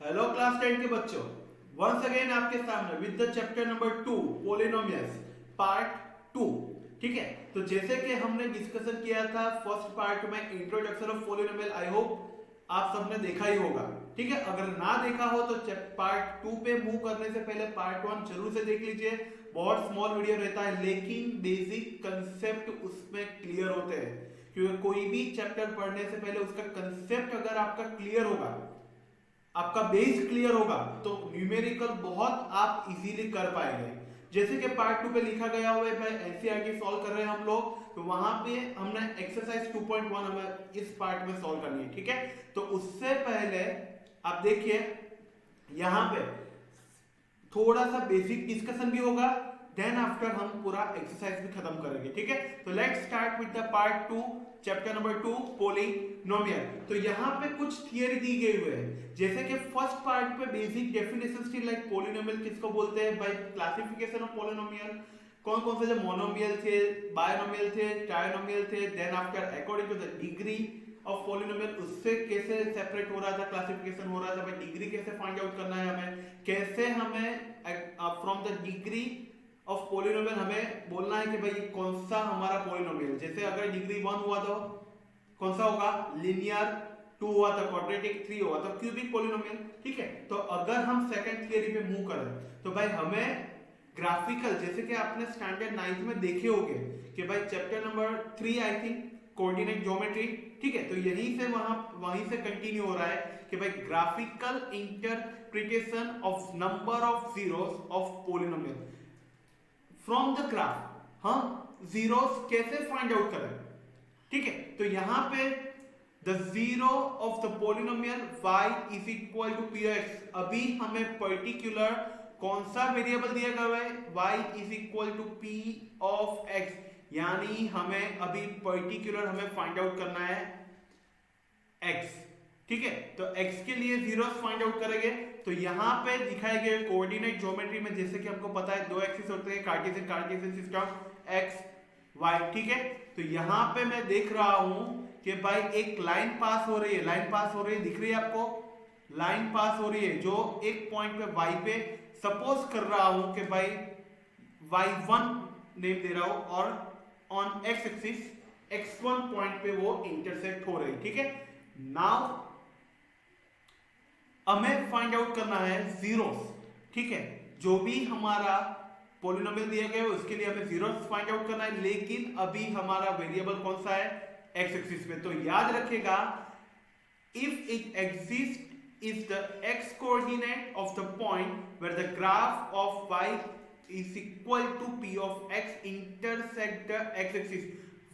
Hello class 10 के बच्चों, once again आपके सामने with the chapter number 2 polynomials part 2। ठीक है, तो जैसे कि हमने डिस्कशन किया था फर्स्ट पार्ट में introduction of polynomial, I hope आप सबने देखा ही होगा। ठीक है, अगर ना देखा हो तो पार्ट 2 पे मूव करने से पहले पार्ट 1 जरूर से देख लीजिए। बहुत स्मॉल वीडियो रहता है लेकिन बेसिक कंसेप्ट उसमें क्लियर होते हैं, क्योंकि कोई भी चैप्टर पढ़ने से पहले उसका कंसेप्ट अगर आपका क्लियर होगा, आपका बेस क्लियर होगा, तो न्यूमेरिकल बहुत आप इजीली कर पाएंगे। जैसे कि पार्ट 2 पे लिखा गया हुआ है भाई, एनसीईआरटी सॉल्व कर रहे हैं हम लोग, तो वहां पे हमने एक्सरसाइज 2.1 हमें इस पार्ट में सॉल्व करनी है। ठीक है, तो उससे पहले आप देखिए यहां पे थोड़ा सा बेसिक डिस्कशन भी होगा, देन आफ्टर हम पूरा एक्सरसाइज भी खत्म करेंगे। ठीक है, तो let's start with the part 2 chapter number 2 polynomial. तो यहाँ पे कुछ थियरी दी गई हुई है, जैसे कि फर्स्ट पार्ट पे basic definition still like polynomial किसको बोलते हैं भाई, क्लासिफिकेशन ऑफ पॉलिनोमियल, कौन कौन से जो मोनोमियल थे, बायनोमियल थे, ट्राइनोमियल थे, then after according to the degree of polynomial उससे कैसे सेपरेट हो रहा था, क्लासिफिकेशन हो रहा था भाई, डिग्री कैसे फाइंड आउट करना है हमें, कैसे हमें from the degree of polynomial हमें बोलना है कि भाई कौन सा हमारा पॉलिनोमियल, जैसे अगर डिग्री 1 हुआ तो कौन सा होगा, लीनियर, 2 हुआ तो क्वाड्रेटिक, 3 हुआ तो क्यूबिक पॉलिनोमियल। ठीक है, तो अगर हम सेकंड थियरी पे मूव करें तो भाई हमें ग्राफिकल, जैसे कि आपने स्टैंडर्ड 9th में देखे होंगे कि भाई chapter number 3 I think coordinate geometry. ठीक है, तो यहीं से वहीं से कंटिन्यू हो रहा है कि भाई graphical interpretation of number of zeros of polynomial from the graph. हाँ, जीरोस कैसे फाइंड आउट करें। ठीक है, तो यहां पे the zero of the polynomial y is equal to p x, अभी हमें पर्टिकुलर कौन सा वेरिएबल दिया गया है, y is equal to p of x, यानी हमें अभी पर्टिकुलर हमें फाइंड आउट करना है x। ठीक है, तो x के लिए जीरोस फाइंड आउट करेंगे, तो यहां पे दिखाए गए कोऑर्डिनेट ज्योमेट्री में जैसे कि हमको पता है दो एक्सिस होते हैं, कार्टेशियन सिस्टम x y। ठीक है, तो यहां पे मैं देख रहा हूं कि भाई एक लाइन पास हो रही है, लाइन पास हो रही है, दिख रही है आपको, लाइन पास हो रही है जो एक पॉइंट पे y पे, सपोज कर रहा हूं कि भाई y1 नेम दे रहा हूं और on x axis x1 point पे वो इंटरसेक्ट हो रही है। ठीक है, नाउ हमें फाइंड आउट करना है जीरोस। ठीक है, जो भी हमारा पॉलिनोमियल दिया गया है उसके लिए हमें जीरोस फाइंड आउट करना है, लेकिन अभी हमारा वेरिएबल कौन सा है, x एक्सिस पे। तो याद रखिएगा, if it exist is the x coordinate of the point where the graph of y is equal to p of x intersect the x axis,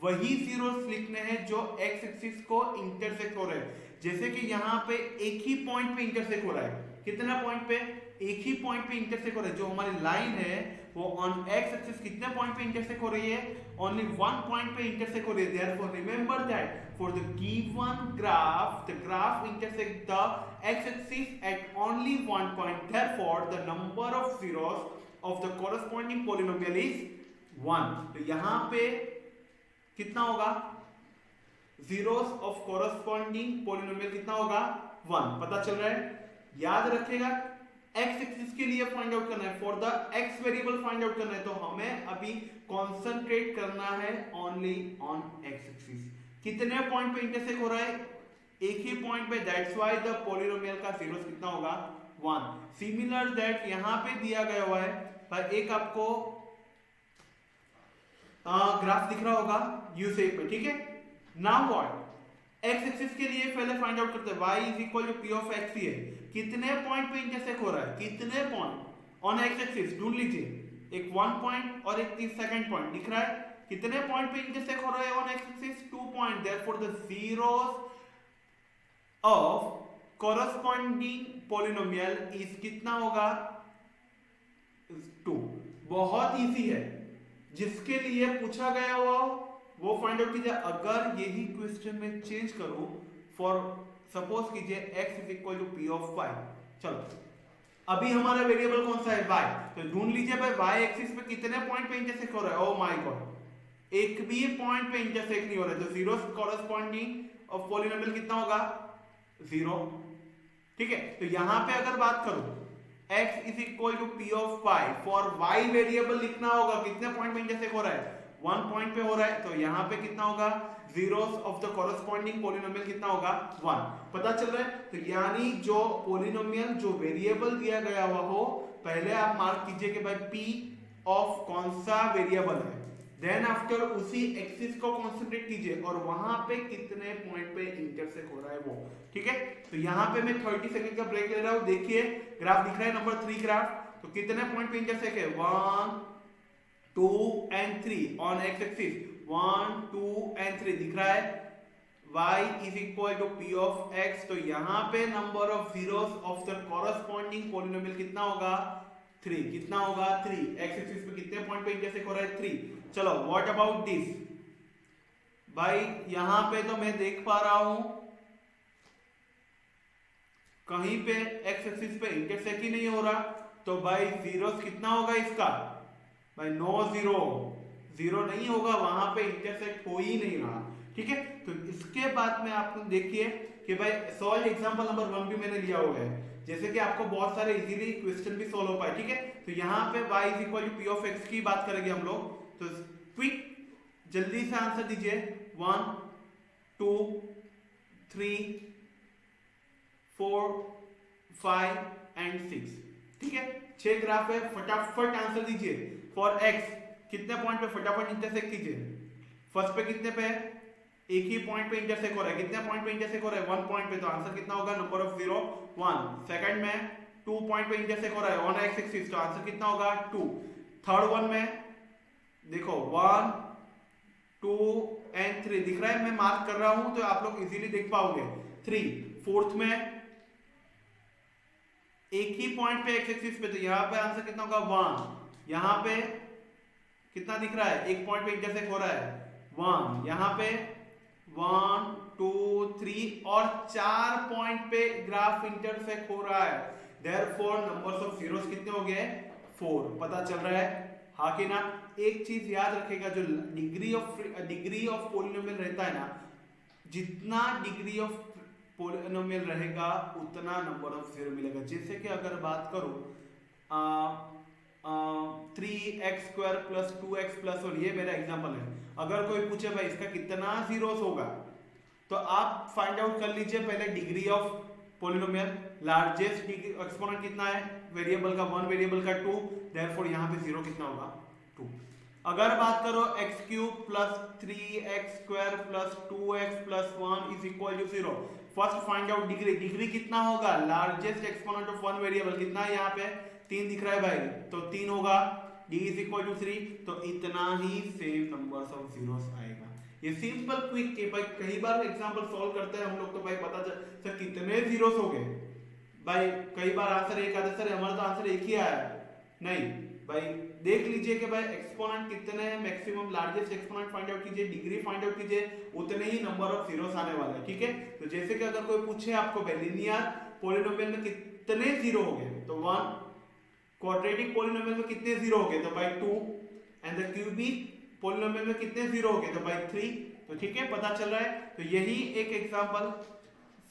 वही जीरोस लिखने हैं जो x एक्सिस को इंटरसेक्ट हो रहे हैं। जैसे कि यहाँ पे एक ही पॉइंट पे इंटरसेक्ट हो रहा है, कितना पॉइंट पे, एक ही पॉइंट पे इंटरसेक्ट हो रहा है, जो हमारी लाइन है वो ऑन x एक्सिस कितने पॉइंट पे इंटरसेक्ट हो रही है, ओनली वन पॉइंट पे इंटरसेक्ट हो रही है। Therefore remember that for the given graph, the graph intersect the x-axis at only one point. Therefore, the number of zeros of the corresponding polynomial is 1. तो यहाँ पे कितना होगा, zeros of corresponding polynomial कितना होगा, 1। पता चल रहा है, याद रखिएगा x एक्सिस के लिए फाइंड आउट करना है, for the x variable find out करना है, तो हमें अभी कॉन्सेंट्रेट करना है ओनली ऑन x एक्सिस। कितने पॉइंट पे इंटरसेक्ट हो रहा है, एक ही पॉइंट पे, दैट्स व्हाई द पॉलिनोमियल का जीरोस कितना होगा, 1। सिमिलर दैट यहां पे दिया गया हुआ है, पर एक आपको ग्राफ दिख रहा होगा यू शेप में। ठीक है, नाउ व्हाट, x एक्सिस के लिए पहले फाइंड आउट करते हैं, y is equal to p of x ही है, कितने पॉइंट पे इंटरसेक्ट हो रहा है, कितने पॉइंट ऑन x एक्सिस, ढूंढ लीजिए, एक 1 पॉइंट और एक सेकंड पॉइंट दिख रहा है, कितने पॉइंट पे इंटरसेक्ट हो रहा है on x axis, 2 point. Therefore the zeros of corresponding polynomial is कितना होगा, 2। बहुत इजी है, जिसके लिए पूछा गया हुआ वो फाइंड आउट कीजिए। अगर यही क्वेश्चन में चेंज करूं, फॉर सपोज कीजिए x is equal to p of y, चलो अभी हमारा वेरिएबल कौन सा है, y, तो ढूंढ लीजिए भाई y एक्सिस पे कितने पॉइंट पे इंटरसेक्ट हो रहा है, ओ माय गॉड, एक भी पॉइंट पे इंटरसेक्ट नहीं हो रहा है, तो जीरोस कॉरस्पॉन्डिंग ऑफ पॉलिनोमियल कितना होगा, 0। ठीक है। तो यहां पे अगर बात करूं x is equal to p of y, for y variable लिखना होगा कितने पॉइंट पे इंटरसेक्ट हो रहा है, 1 पॉइंट पे हो रहा है, तो यहां पे कितना होगा, zeros of the corresponding polynomial कितना होगा, 1। पता चल रहा है। तो यानी जो पोलिनोमियल जो वेरिएबल दिया गया हुआ हो, पहले आप मार्क कीजिए कि भाई p ऑफ कौन सा वेरिएबल है, देन आफ्टर उसी एक्सिस को कंसंट्रेट कीजिए और वहां पे कितने पॉइंट पे इंटरसेक्ट हो रहा है वो, ठीक है। तो यहां पे मैं 30 सेकंड का ब्रेक ले रहा हूं, देखिए ग्राफ दिख रहा है नंबर 3 ग्राफ, तो कितने पॉइंट पे इंटरसेक्ट है, 1 2 and 3 on x axis, 1 2 and 3 दिख रहा है, y is equal to p of x, तो यहां पे number of zeros of the corresponding polynomial कितना होगा, 3, कितना होगा 3, x एक्सिस पे कितने पॉइंट पे इंटरसेक्ट हो रहा है, 3। चलो व्हाट अबाउट दिस, भाई यहां पे तो मैं देख पा रहा हूं कहीं पे x एक्सिस पे इंटरसेक्ट ही नहीं हो रहा, तो भाई जीरोस कितना होगा इसका, भाई नो जीरो, जीरो नहीं होगा, वहां पे इंटरसेक्ट हो ही नहीं रहा, ठीक है। तो इसके बाद में आपको देखिए कि भाई सॉल्व एग्जांपल नंबर 1 भी मैंने लिया हुआ है, जैसे कि आपको बहुत सारे इजीली क्वेश्चन भी सॉल्व हो पाए, ठीक है। तो यहाँ पे y is equal to p of x की बात करेंगे हम लोग, तो क्विक जल्दी से आंसर दीजिए, 1 2 3 4 5 एंड 6, ठीक है। 6 ग्राफ है, फटाफट आंसर दीजिए। फॉर x कितने पॉइंट पे फटाफट इंटरसेक्ट कीजिए, फर्स्ट पे कितने पे, एक ही पॉइंट पे इंटरसेक्ट हो रहा है, कितने पॉइंट पे इंटरसेक्ट हो रहा है, 1 पॉइंट पे, तो आंसर कितना होगा, नंबर ऑफ 0 1। सेकंड में 2 पॉइंट पे इंटरसेक्ट हो रहा है ऑन एक्स एक्सिस, तो आंसर कितना होगा 2। थर्ड वन में देखो 1 2 एंड 3 दिख रहा है, मैं मार्क कर रहा हूं तो आप लोग इजीली देख पाओगे, 3। फोर्थ में एक ही पॉइंट पे एक्स एक्सिस पे, तो यहां पे आंसर कितना होगा 1। यहां पे कितना दिख रहा है, एक पॉइंट पे इंटरसेक्ट हो रहा है 1, यहां पे 1 2 3 और 4 पॉइंट पे ग्राफ इंटरसेक्ट हो रहा है, देयरफॉर नंबर्स ऑफ जीरोस कितने हो गए, 4। पता चल रहा है, हाँ कि ना। एक चीज याद रखेगा, जो डिग्री ऑफ पोलिनोमियल रहता है ना, जितना डिग्री ऑफ पोलिनोमियल रहेगा उतना नंबर ऑफ जीरो मिलेगा। जैसे कि अगर बात करो 3x square plus 2x plus, और ये मेरा एग्जांपल है, अगर कोई पूछे भाई इसका कितना जीरोस होगा, तो आप फाइंड आउट कर लीजिए पहले degree of polynomial, largest exponent कितना है, वेरिएबल का 1, वेरिएबल का 2, देयरफॉर यहां पे जीरो कितना होगा 2। अगर बात करो x cube plus 3x square plus 2x plus 1 is equal to 0, first find out degree, degree कितना होगा, लार्जेस्ट एक्सपोनेंट ऑफ 1 वेरिएबल कितना है, यहाँ पे 3 दिख रहा है भाई, तो 3 होगा, d इज इक्वल टू 3, तो इतना ही सेम नंबर्स ऑफ जीरोस आएगा। ये सिंपल क्विक के भाई, कई बार एग्जांपल सॉल्व करते हैं हम लोग, तो भाई पता चल सर कितने जीरोस हो गए, भाई कई बार आंसर एक आता है, सर हमारा तो आंसर एक ही आया, नहीं भाई देख लीजिए कि भाई एक्सपोनेंट कितने हैं, maximum largest exponent find out कीजिए, डिग्री फाइंड आउट कीजिए, उतने ही नंबर ऑफ जीरोस आने वाले हैं, ठीक है। तो जैसे कि अगर कोई पूछे आपको लिनियर पॉलिनोमियल में कितने जीरो हो गए, तो 1, क्वाड्रेटिक पॉलिनोमियल में कितने जीरो हो गए, तो भाई 2, एंड द क्यूबिक पॉलिनोमियल में कितने जीरो हो गए, तो भाई 3, तो ठीक है, पता चल रहा है। तो यही एक एग्जांपल,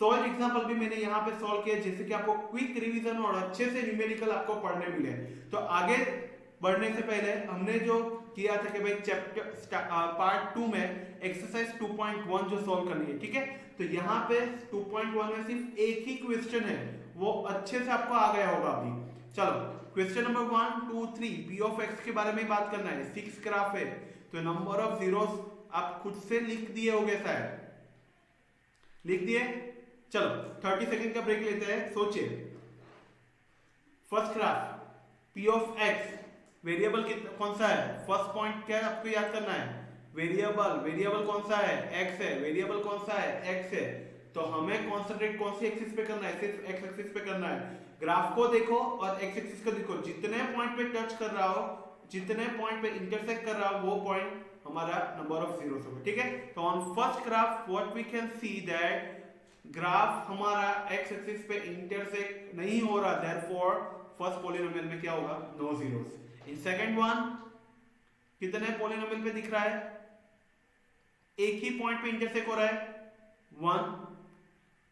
सॉल्व एग्जांपल भी मैंने यहाँ पे सॉल्व किया, जैसे कि आपको क्विक रिवीजन और अच्छे से न्यूमेरिकल आपको पढ़ने मिले। तो आगे बढ़ने से पहले हमने जो किया था कि भाई चैप्टर पार्ट 2 में एक्सरसाइज 2.1 जो सॉल्व करनी है, ठीक है। तो यहाँ पे 2.1 में सिर्फ एक ही क्वेश्चन है, वो अच्छे से आपको आ गया होगा अभी। चलो question number 1 2 3 p of x के बारे में बात करना है, 6 ग्राफ है, तो नंबर ऑफ जीरोस आप खुद से लिख दिए होंगे, शायद लिख दिए। चलो 30 सेकंड का ब्रेक लेते हैं, सोचिए। First graph p of x, variable कौन सा है, फर्स्ट पॉइंट क्या आपको याद करना है, वेरिएबल कौन सा है, x है, वेरिएबल कौन सा है, x है, तो हमें कॉन्सेंट्रेट कौन सी एक्सिस पे करना है, सिर्फ x एक्सिस पे करना है। ग्राफ को देखो और x एक्सिस को देखो, जितने पॉइंट पे टच कर रहा हो, जितने पॉइंट पे इंटरसेक्ट कर रहा हो, वो पॉइंट हमारा नंबर ऑफ जीरोस होगा, ठीक है। तो on first graph what we can see that graph हमारा x एक्सिस पे इंटरसेक्ट नहीं हो रहा, देयरफॉर फर्स्ट पॉलिनोमियल में क्या होगा, no zeros. In second one कितने पॉलिनोमियल पे दिख रहा है, एक ही पॉइंट पे इंटरसेक्ट हो रहा है 1,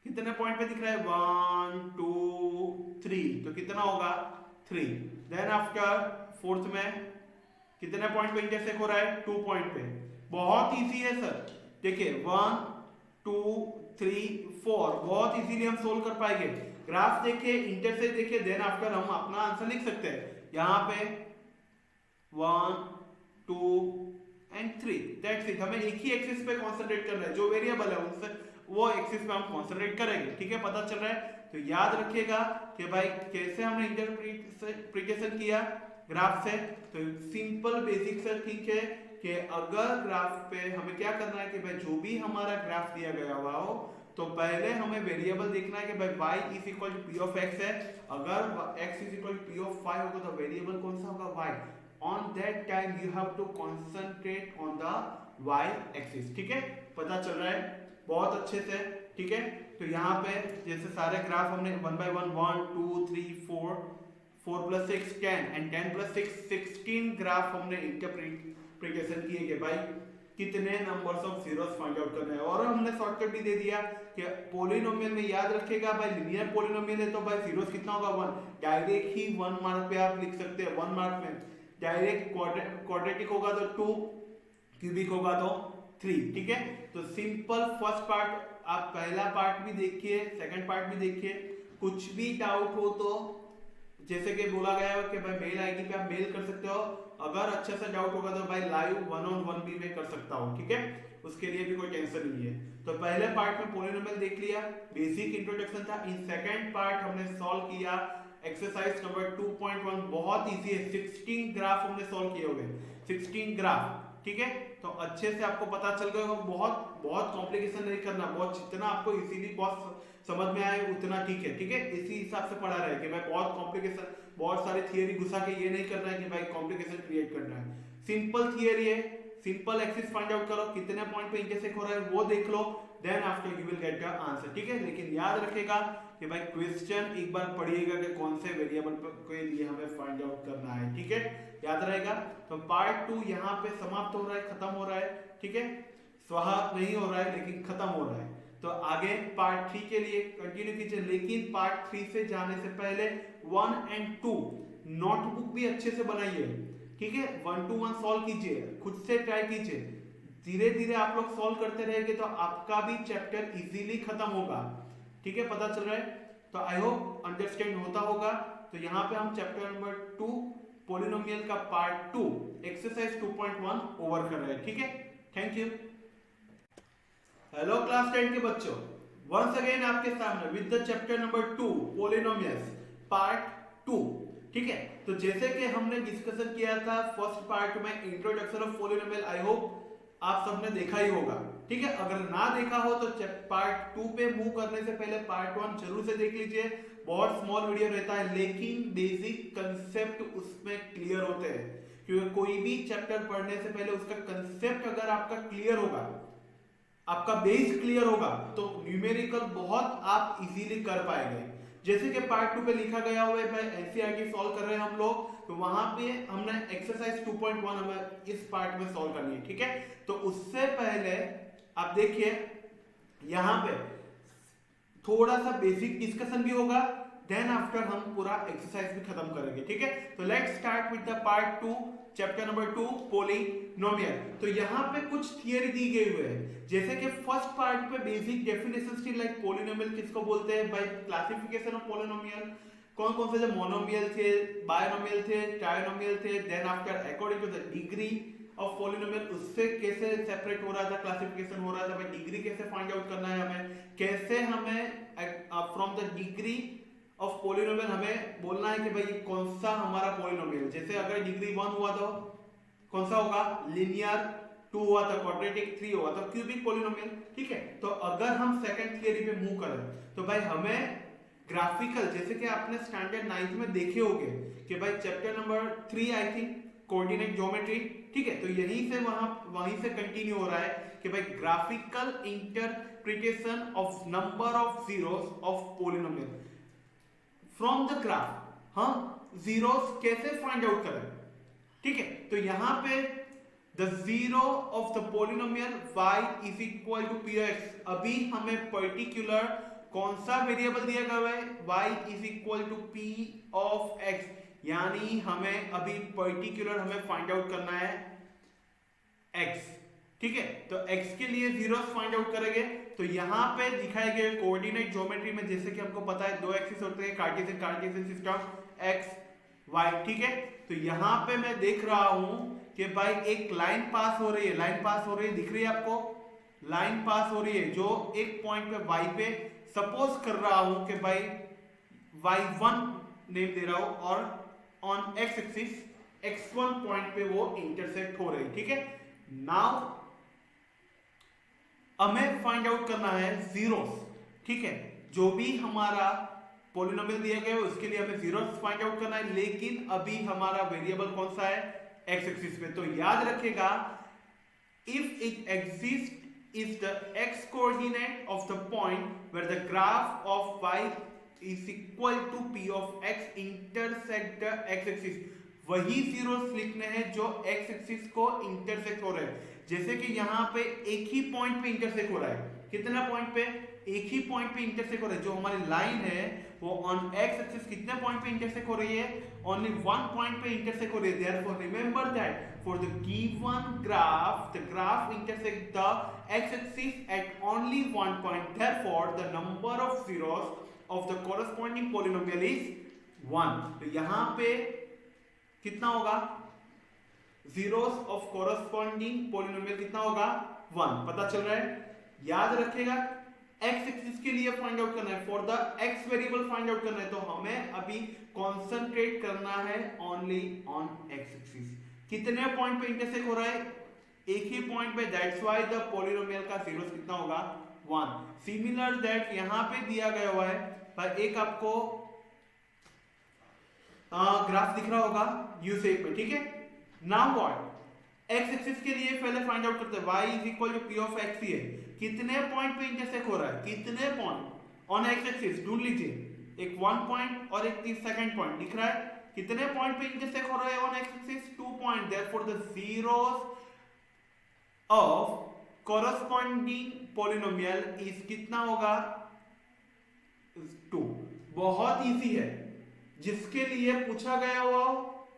कितने पॉइंट पे दिख रहा है 1 2 3, तो कितना होगा 3। देन आफ्टर फोर्थ में कितने पॉइंट पे इंटरसेक्ट हो रहा है 2 पॉइंट पे। बहुत इजी है सर, देखिए 1 2 3 4 बहुत इजीली हम सोल्व कर पाएंगे। ग्राफ देखिए, इंटरसेक्ट देखिए, देन आफ्टर हम अपना आंसर लिख सकते हैं। यहाँ पे 1 2 एंड 3, दैट्स इट। हमें एक ही एक्सिस पे कंसंट्रेट करना है, जो वेरिएबल है उससे वो एक्सिस पे हम कंसंट्रेट करेंगे, ठीक है, पता चल रहा है। तो याद रखिएगा कि भाई कैसे हमने इंटरप्रिटेशन किया ग्राफ से। तो सिंपल बेसिक से ठीक है कि अगर ग्राफ पे हमें क्या करना है कि भाई जो भी हमारा ग्राफ दिया गया हुआ हो, तो पहले हमें वेरिएबल देखना है कि भाई y is equal to p of x है। अगर x is equal to p of y होगा तो वेरिएबल कौन सा होगा y। On that time you have to concentrate on the y axis, ठीक है, पता चल रहा है बहुत अच्छे से, ठीक है। तो यहाँ पे जैसे सारे ग्राफ हमने 1 by 1 1 2 3 4 4 plus 6 10 and 10 plus 6 16 graph हमने इंटरप्रिटेशन किए कि भाई कितने numbers of zeros find out करना है। और हमने शॉर्टकट भी दे दिया कि पॉलिनोमियल में याद रखिएगा भाई लिनियर पॉलिनोमियल है तो भाई जीरोस कितना होगा 1, डायरेक्ट ही 1 मार्क पे आप लिख सकते हैं। 1 मार्क में डायरेक्ट क्वाड्रेटिक होगा तो 2, क्यूबिक होगा तो 3, ठीक है। तो सिंपल फर्स्ट पार्ट, आप पहला पार्ट भी देखिए, सेकंड पार्ट भी देखिए। कुछ भी डाउट हो तो जैसे कि बोला गया है कि भाई मेल आईडी पे आप मेल कर सकते हो। अगर अच्छा सा डाउट होगा तो भाई लाइव 1-on-1 भी मैं कर सकता हूँ, ठीक है, उसके लिए भी कोई टेंशन नहीं है। तो पहले पार्ट में पॉलिनोमियल देख लिया, बेसिक इंट्रोडक्शन था। इन सेकंड पार्ट हमने सॉल्व किया एक्सरसाइज नंबर 2.1, बहुत इजी है। 16 ग्राफ हमने सॉल्व किए होंगे, 16 ग्राफ, ठीक है। तो अच्छे से आपको पता चल गया होगा, बहुत बहुत कॉम्प्लिकेशन नहीं करना, बहुत जितना आपको इजीली बहुत समझ में आए उतना ठीक है, ठीक है। इसी हिसाब से पढ़ा रहे कि भाई बहुत कॉम्प्लिकेशन, बहुत सारे थियरी घुसा के ये नहीं करना है कि भाई कॉम्प्लिकेशन क्रिएट करना है। सिंपल थियरी है, सिंपल एक्सिस फाइंड आउट करो, कितने पॉइंट पे इंटरसेक्ट हो रहा है वो देख लो, then after you will get the answer, ठीक है। लेकिन याद रखेगा कि भाई क्वेश्चन एक बार पढ़िएगा कि कौन से वेरिएबल के लिए हमें फाइंड आउट करना है, ठीक है, याद रहेगा। तो पार्ट 2 यहाँ पे समाप्त हो रहा है, खत्म हो रहा है, ठीक है, स्वाहा नहीं हो रहा है लेकिन खत्म हो रहा है। तो आगे पार्ट 3 के लिए कंटिन्यू कीजिए। लेकिन पार्ट 3 से जाने से पहले 1 and 2 नोटबुक भी अच्छे से बनाइए, ठीक है। 1 to 1 सॉल्व कीजिए, खुद से ट्राई कीजिए, धीरे धीरे आप लोग सॉल्व करते रहेंगे तो आपका भी चैप्टर इजीली खत्म होगा, ठीक है, पता चल रहा है। तो आई होप अंडरस्टैंड होता होगा। तो यहाँ पे हम चैप्टर नंबर 2 पॉलिनोमियल का पार्ट 2 एक्सरसाइज 2.1 ओवर कर रहे हैं, ठीक है। Thank you. हेलो क्लास 10 के बच्चों, वंस अगेन आपके सामने with the chapter number 2 polynomials part 2, ठीक है। तो जैसे कि हमने डिस्कशन किया था फर्स्ट पार्ट में introduction of polynomial, I hope आप सबने देखा ही होगा, ठीक है। अगर ना देखा हो तो पार्ट 2 पे मूव करने से पहले पार्ट 1 जरूर से देख लीजिए। बहुत स्मॉल वीडियो रहता है लेकिन बेसिक कंसेप्ट उसमें क्लियर होते हैं, क्योंकि कोई भी चैप्टर पढ़ने से पहले उसका कंसेप्ट अगर आपका क्लियर होगा, आपका बेस क्लियर होगा, तो न्यूमेरिकल बहुत आप इजीली कर पाएंगे। जैसे कि पार्ट 2 पे लिखा गया हुआ है भाई एनसीईआरटी सॉल्व कर रहे हैं हम लोग, तो वहां पे हमने एक्सरसाइज 2.1 हमें इस पार्ट में सॉल्व करनी है, ठीक है। तो उससे पहले आप देखिए यहां पे थोड़ा सा बेसिक डिस्कशन भी होगा, देन आफ्टर हम पूरा एक्सरसाइज भी खत्म करेंगे, ठीक है। तो let's start with the part 2 chapter number 2 polynomial. तो यहाँ पे कुछ थियरी दी गई हुई है, जैसे कि फर्स्ट पार्ट पे बेसिक डेफिनेशन थी, लाइक पॉलिनोमियल किसको बोलते हैं, बाय क्लासिफिकेशन ऑफ पॉलिनोमियल, कौन कौन से जो मोनोमियल थे, बायनोमियल थे, ट्राइनोमियल थे, then after according to the degree of polynomial उससे कैसे सेपरेट हो रहा था, क्लासिफिकेशन हो रहा था, भाई डिग्री कैसे फाइंड आउट करना है हमें, कैसे हमें from the degree of polynomial हमें बोलना है कि भाई कौन सा हमारा पॉलिनोमियल, जैसे अगर डिग्री 1 हुआ तो कौन सा होगा लिनियर, 2 हुआ तो क्वाड्रेटिक, 3 हुआ तो क्यूबिक पॉलिनोमियल, ठीक है। तो अगर हम सेकंड थियरी पे मूव करें तो भाई हमें ग्राफिकल, जैसे कि आपने स्टैंडर्ड 9th में देखे होंगे कि भाई chapter number 3 I think coordinate geometry, ठीक है। तो यहीं से वहीं से कंटिन्यू हो रहा है कि भाई graphical interpretation of number of zeros of polynomial from the graph, हाँ जीरोस कैसे फाइंड आउट करें, ठीक है। तो यहां पे the zero of the polynomial y is equal to p x, अभी हमें पर्टिकुलर कौन सा वेरिएबल दिया गया है, y is equal to p of x, यानी हमें अभी पर्टिकुलर हमें फाइंड आउट करना है x, ठीक है। तो x के लिए जीरोस फाइंड आउट करेंगे। तो यहाँ पे दिखाए गए कोऑर्डिनेट ज्योमेट्री में जैसे कि हमको पता है दो एक्सिस होते हैं कार्टेशियन सिस्टम x y, ठीक है। तो यहाँ पे मैं देख रहा हूं कि भाई एक लाइन पास हो रही है, दिख रही है आपको, लाइन पास हो रही है जो एक पॉइंट पे y पे, सपोज कर रहा हूं कि भाई y1 नेम दे रहा हूं और on x axis x1 point पे वो इंटरसेक्ट हो रही है, ठीक है। नाउ हमें फाइंड आउट करना है जीरोस, ठीक है। जो भी हमारा पॉलिनोमियल दिया गया है उसके लिए हमें जीरोस फाइंड आउट करना है, लेकिन अभी हमारा वेरिएबल कौन सा है, x एक्सिस पे। तो याद रखिएगा, if it exist is the x coordinate of the point where the graph of y is equal to p of x intersect the x axis, वही जीरोस लिखने हैं जो x एक्सिस को इंटरसेक्ट हो रहे हैं। जैसे कि यहाँ पे एक ही पॉइंट पे इंटरसेक्ट हो रहा है, कितना पॉइंट पे, एक ही पॉइंट पे इंटरसेक्ट हो रहा है। जो हमारी लाइन है वो ऑन x एक्सिस कितने पॉइंट पे इंटरसेक्ट हो रही है, ओनली वन पॉइंट पे इंटरसेक्ट हो रही है। Therefore remember that for the given graph, the graph intersect the x axis at only one point, therefore the number of zeros of the corresponding polynomial is 1। तो यहाँ पे कितना होगा, zeros of corresponding polynomial कितना होगा, 1, पता चल रहा है। याद रखिएगा x एक्सिस के लिए फाइंड आउट करना है, for the x variable find out करना है, तो हमें अभी कंसंट्रेट करना है ओनली ऑन x एक्सिस। कितने पॉइंट पे इंटरसेक्ट हो रहा है, एक ही पॉइंट पे, दैट्स व्हाई द पॉलिनोमियल का जीरोस कितना होगा, 1। सिमिलर दैट यहां पे दिया गया हुआ है, पर एक आपको ग्राफ दिख रहा होगा यू शेप में, ठीक है। नाउ व्हाट, x एक्सिस के लिए पहले फाइंड आउट करते हैं, y is equal to p of x ही है, कितने पॉइंट पे इंटरसेक्ट हो रहा है, कितने पॉइंट ऑन x एक्सिस, ढूंढ लीजिए, एक 1 पॉइंट और एक सेकंड पॉइंट दिख रहा है, कितने पॉइंट पे इंटरसेक्ट हो रहा है on x axis, 2 point, therefore the zeros of corresponding polynomial is कितना होगा, 2। बहुत इजी है, जिसके लिए पूछा गया हुआ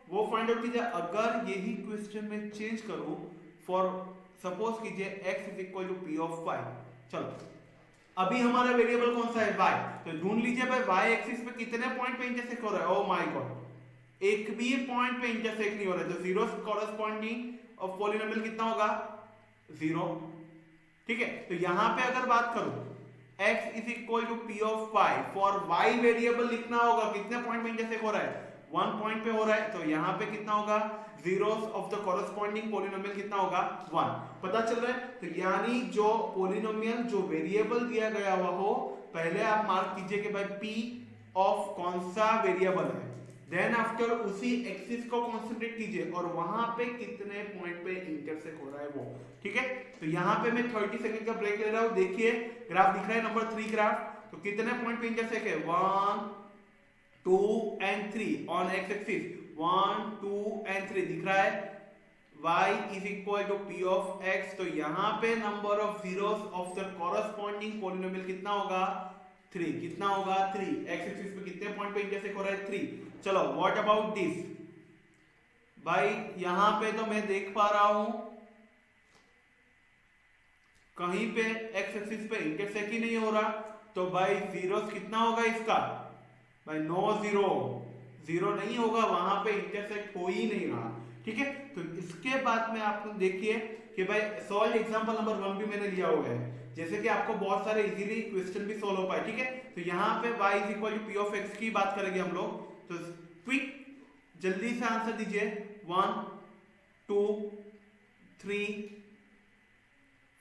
वो फाइंड आउट कीजिए। अगर यही क्वेश्चन में चेंज करूं, फॉर सपोज कीजिए x is equal to p of y, चलो अभी हमारा वेरिएबल कौन सा है, y, तो ढूंढ लीजिए भाई y एक्सिस पे कितने पॉइंट पे इंटरसेक्ट हो रहा है, ओ माय गॉड, एक भी पॉइंट पे इंटरसेक्ट नहीं हो रहा है, तो जीरोस कोरस्पॉन्डिंग ऑफ पॉलिनोमियल कितना होगा, 0, ठीक है। तो यहां पे अगर बात करूं x is equal to p of y, for y variable लिखना होगा कितने पॉइंट पे इंटरसेक्ट हो रहा है, 1 पॉइंट पे हो रहा है, तो यहां पे कितना होगा, zeros of the corresponding polynomial कितना होगा, 1, पता चल रहा है। तो यानी जो पॉलिनोमियल, जो वेरिएबल दिया गया हुआ हो, पहले आप मार्क कीजिए कि भाई p ऑफ कौन सा वेरिएबल है, देन आफ्टर उसी एक्सिस को कंसंट्रेट कीजिए और वहां पे कितने पॉइंट पे इंटरसेक्ट हो रहा है वो, ठीक है। तो यहां पे मैं 30 सेकंड का ब्रेक ले रहा हूं, देखिए ग्राफ दिख रहा है नंबर 3 ग्राफ, तो कितने पॉइंट पे इंटरसेक्ट है, 1 2 and 3 on x axis, 1 2 and 3 दिख रहा है, y is equal to p of x, तो यहाँ पे number of zeros of the corresponding polynomial कितना होगा, 3, कितना होगा, 3, x एक्सिस पे कितने पॉइंट पे इंटरसेक्ट हो रहा है, 3। चलो व्हाट अबाउट दिस, भाई यहाँ पे तो मैं देख पा रहा हूं कहीं पे x एक्सिस पे इंटरसेक्ट ही नहीं हो रहा, तो भाई जीरोस कितना होगा इसका, भाई नो जीरो नहीं होगा, वहां पे इंटरसेक्ट हो ही नहीं रहा, ठीक है। तो इसके बाद में आपको देखिए कि भाई सॉल्व एग्जांपल नंबर 1 भी मैंने लिया हुआ है, जैसे कि आपको बहुत सारे इजीली क्वेश्चन भी सॉल्व हो पाए, ठीक है। तो यहाँ पे y is equal to p of x की बात करेंगे हम लोग, तो क्विक जल्दी से आंसर दीजिए, 1 2 3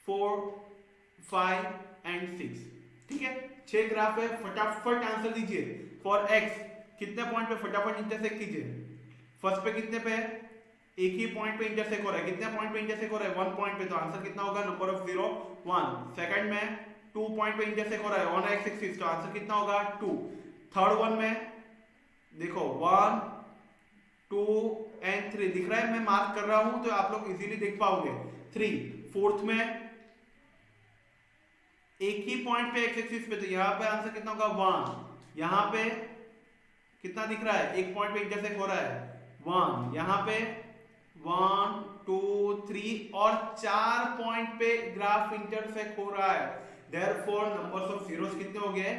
4 5 एंड 6, ठीक है, 6 ग्राफ है, फटाफट आंसर दीजिए। फॉर x कितने पॉइंट पे, फटाफट इंटरसेक्ट कीजिए, फर्स्ट पे कितने पे, एक ही पॉइंट पे इंटरसेक्ट हो रहा है, कितने पॉइंट पे इंटरसेक्ट हो रहा है, 1 पॉइंट पे, तो आंसर कितना होगा, नंबर ऑफ 0 1। सेकंड में 2 पॉइंट पे इंटरसेक्ट हो रहा है ऑन x एक्सिस, तो आंसर कितना होगा, 2। थर्ड वन में देखो 1 2 एंड 3 दिख रहा है, मैं मार्क कर रहा हूं तो आप लोग इजीली देख पाओगे, 3। फोर्थ में एक ही पॉइंट पे एक्स एक्सिस पे, तो यहाँ पे आंसर कितना होगा 1। यहाँ पे कितना दिख रहा है, एक पॉइंट पे इंटरसेक्ट हो रहा है 1, यहाँ पे 1 2 3 और 4 पॉइंट पे ग्राफ इंटरसेक्ट हो रहा है, देयरफॉर नंबर्स ऑफ जीरोस कितने हो गए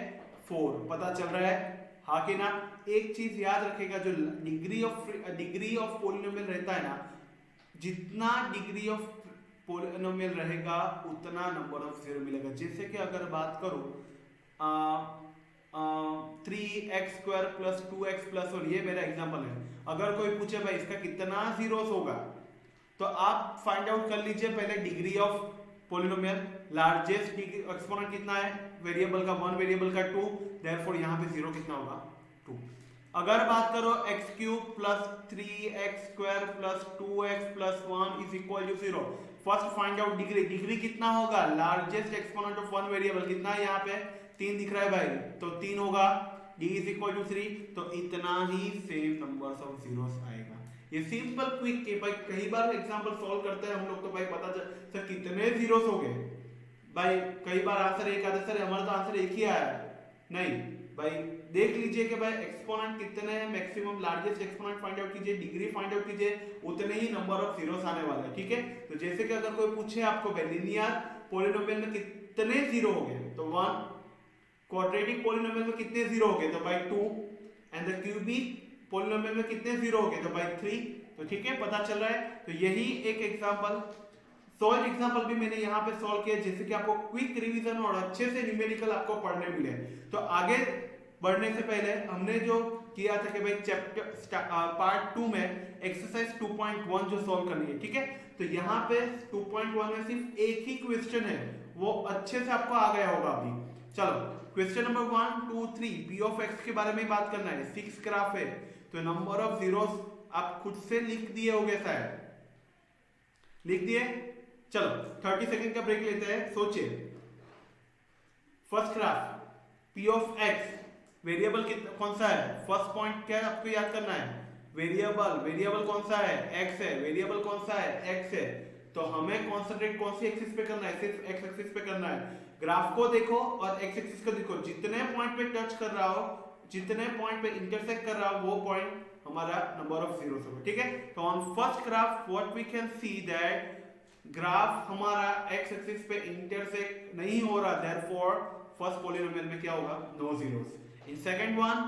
4। पता चल रहा है हाँ कि ना। एक चीज याद रखेगा, जो डिग्री ऑफ पॉलिनोमियल रहता है ना, जितना डिग्री ऑफ पॉलिनोमियल रहेगा उतना नंबर ऑफ जीरो मिलेगा। जैसे कि अगर बात करो 3x² प्लस 2x प्लस, और ये मेरा एग्जांपल है, अगर कोई पूछे भाई इसका कितना जीरोस होगा, तो आप फाइंड आउट कर लीजिए पहले degree of polynomial. Largest exponent कितना है वेरिएबल का, 1 वेरिएबल का 2, देयरफॉर यहाँ पे जीरो कितना होगा 2। अगर बात करो x³ plus 3x² plus 2x plus 1 is equal to 0, first find out degree कितना होगा, लार्जेस्ट एक्सपोनेंट ऑफ 1 वेरिएबल कितना है, यहाँ पे 3 दिख रहा है भाई, तो 3 होगा, d इज इक्वल टू 3, तो इतना ही सेम नंबर्स ऑफ जीरोस आएगा। ये सिंपल क्विक के भाई, कई बार एग्जांपल सॉल्व करते हैं हम लोग तो भाई पता चल सर कितने जीरोस हो गए भाई, कई बार आंसर एक आता सर हमारा तो आंसर एक ही आया नहीं भाई, देख लीजिए कि भाई एक्सपोनेंट कितने हैं, maximum largest exponent find out कीजिए, डिग्री फाइंड आउट कीजिए, उतने ही नंबर ऑफ जीरोस आने वाले हैं। ठीक है, तो जैसे कि अगर कोई पूछे आपको लिनियर पॉलिनोमियल में कितने जीरो हो गए तो 1, क्वाड्रेटिक पॉलिनोमियल में कितने जीरो हो गए तो भाई 2, एंड द क्यूबिक पॉलिनोमियल में कितने जीरो हो गए तो भाई 3। तो ठीक है, पता चल रहा है। तो यही एक एग्जांपल, सॉल्व एग्जांपल भी मैंने यहाँ पे सॉल्व किया, जैसे कि आपको क्विक रिवीजन और अच्छे से न्यूमेरिकल आपको पढ़ने मिले। तो आगे बढ़ने से पहले हमने जो किया था कि भाई चैप्टर पार्ट 2 में एक्सरसाइज 2.1 जो सॉल्व करनी है। ठीक है, तो यहाँ पे 2.1 में सिर्फ एक ही क्वेश्चन है, वो अच्छे से आपको आ गया होगा अभी। चलो question number 1 2 3 p of x के बारे में बात करना है, 6 ग्राफ है, तो नंबर ऑफ जीरोस आप खुद से लिख दिए होंगे, शायद लिख दिए। चलो 30 सेकंड का ब्रेक लेते हैं, सोचिए। First graph p of x, variable कौन सा है, फर्स्ट पॉइंट क्या आपको याद करना है, वेरिएबल कौन सा है x है, वेरिएबल कौन सा है x है, तो हमें कॉन्सेंट्रेट कौन सी एक्सिस पे करना है, सिर्फ x एक्सिस पे करना है। ग्राफ को देखो और x एक्सिस को देखो, जितने पॉइंट पे टच कर रहा हो, जितने पॉइंट पे इंटरसेक्ट कर रहा हो, वो पॉइंट हमारा नंबर ऑफ जीरोस होगा। ठीक है, तो on first graph what we can see that graph हमारा x एक्सिस पे इंटरसेक्ट नहीं हो रहा, देयरफॉर फर्स्ट पॉलिनोमियल में क्या होगा, no zeros. In second one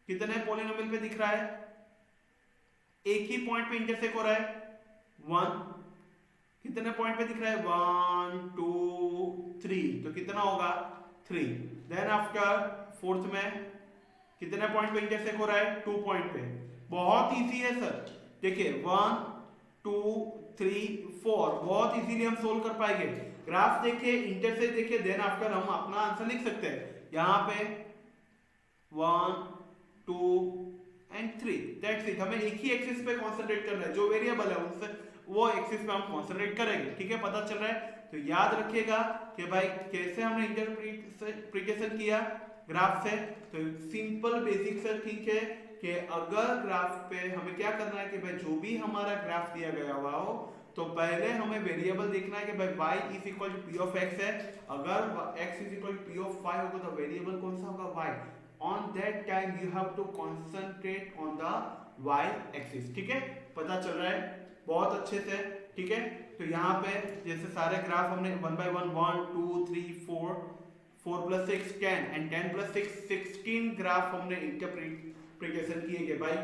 कितने पॉलिनोमियल पे दिख रहा है, एक ही पॉइंट पे इंटरसेक्ट हो रहा है 1, कितने पॉइंट पे दिख रहा है 1 2 3, तो कितना होगा 3। देन आफ्टर फोर्थ में कितने पॉइंट पे इंटरसेक्ट हो रहा है 2 पॉइंट पे, बहुत इजी है सर, देखिए 1 2 3 4, बहुत इजीली हम सोल्व कर पाएंगे। ग्राफ देखिए, इंटरसेक्ट देखिए, देन आफ्टर हम अपना आंसर लिख सकते हैं। यहाँ पे 1 2 एंड 3, दैट्स इट। हमें एक ही एक्सिस पे कंसंट्रेट करना है, जो वेरिएबल है उनसे वो एक्सिस पे हम कंसंट्रेट करेंगे। ठीक है, पता चल रहा है। तो याद रखिएगा कि भाई कैसे हमने इंटरप्रिटेशन किया ग्राफ से, तो सिंपल बेसिक से ठीक है कि अगर ग्राफ पे हमें क्या करना है कि भाई जो भी हमारा ग्राफ दिया गया हुआ हो, तो पहले हमें वेरिएबल देखना है कि भाई y is equal to p of x है, अगर x is equal to p of y होगा तो वेरिएबल कौन सा होगा y, on that time you have to concentrate on the y axis. ठीक है, पता चल रहा है बहुत अच्छे से। ठीक है, तो यहाँ पे जैसे सारे ग्राफ हमने 1 by 1 1 2 3 4 4 plus 6 10 and 10 plus 6 16 graph हमने इंटरप्रिटेशन किए कि भाई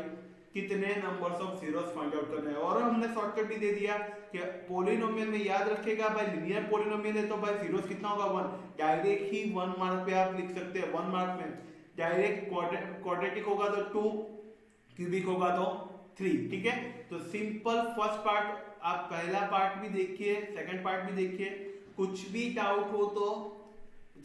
कितने numbers of zeros find out करना है। और हमने शॉर्टकट भी दे दिया कि पॉलिनोमियल में याद रखिएगा भाई लीनियर पॉलिनोमियल है तो भाई जीरोस कितना होगा 1, डायरेक्ट ही 1 मार्क पे आप लिख सकते हैं। 1 मार्क में डायरेक्ट क्वाड्रेटिक होगा तो 2, क्यूबिक होगा तो 3। ठीक है, तो सिंपल फर्स्ट पार्ट आप पहला पार्ट भी देखिए, सेकंड पार्ट भी देखिए। कुछ भी डाउट हो तो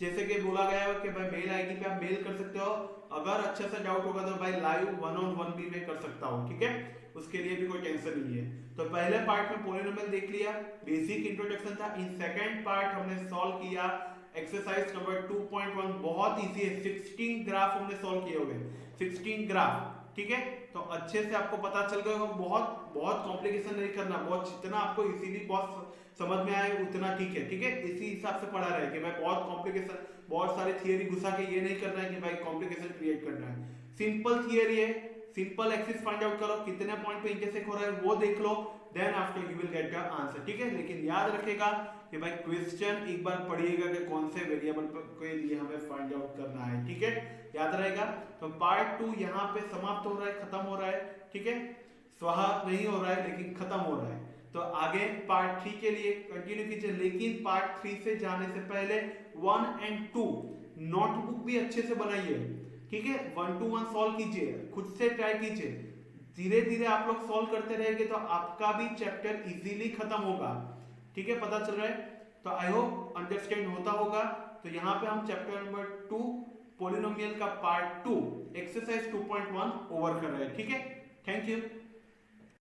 जैसे कि बोला गया है कि भाई मेल आईडी पे आप मेल कर सकते हो, अगर अच्छा सा डाउट होगा तो भाई लाइव 1-on-1 भी मैं कर सकता हूँ। ठीक है, उसके लिए भी कोई टेंशन नहीं है। तो पहले पार्ट में पॉलिनोमियल देख लिया, बेसिक इंट्रोडक्शन था। इन सेकंड पार्ट हमने सॉल्व किया एक्सरसाइज नंबर 2.1, बहुत इजी है। 16 ग्राफ हमने सॉल्व किए होंगे, 16 ग्राफ। ठीक है। तो अच्छे से आपको पता चल गया, बहुत बहुत कॉम्प्लिकेशन नहीं करना, बहुत जितना आपको इजीली बहुत समझ में आए उतना ठीक है, ठीक है। इसी हिसाब से पढ़ा रहे कि भाई बहुत कॉम्प्लिकेशन, बहुत सारे थियरी घुसा के ये नहीं करना है कि भाई कॉम्प्लिकेशन क्रिएट करना है। सिंपल थियरी है, सिंपल एक्सिस फाइंड आउट करो, कितने पॉइंट पे इंटरसेक्ट हो रहा है वो देख लो, then after you will get the answer, ठीक है। लेकिन याद रखेगा कि भाई क्वेश्चन एक बार पढ़िएगा कि कौन से वेरिएबल के लिए हमें फाइंड आउट करना है, ठीक है, याद रहेगा। तो पार्ट 2 यहाँ पे समाप्त हो रहा है, खत्म हो रहा है, ठीक है। स्वाहा नहीं हो रहा है लेकिन खत्म हो रहा है। तो आगे पार्ट 3 के लिए कंटिन्यू कीजिए, लेकिन पार्ट 3 से जाने से पहले 1 और 2 नोटबुक भी अच्छे से बनाइए, ठीक है। 1 to 1 सॉल्व कीजिए, खुद से ट्राई कीजिए, धीरे धीरे आप लोग सॉल्व करते रहेंगे तो आपका भी चैप्टर इजीली खत्म होगा, ठीक है, पता चल रहा है। तो आई होप अंडरस्टैंड होता होगा। तो यहाँ पे हम चैप्टर नंबर 2 पोलिनोमियल का पार्ट 2 एक्सरसाइज 2.1 ओवर कर रहे हैं, ठीक है। Thank you.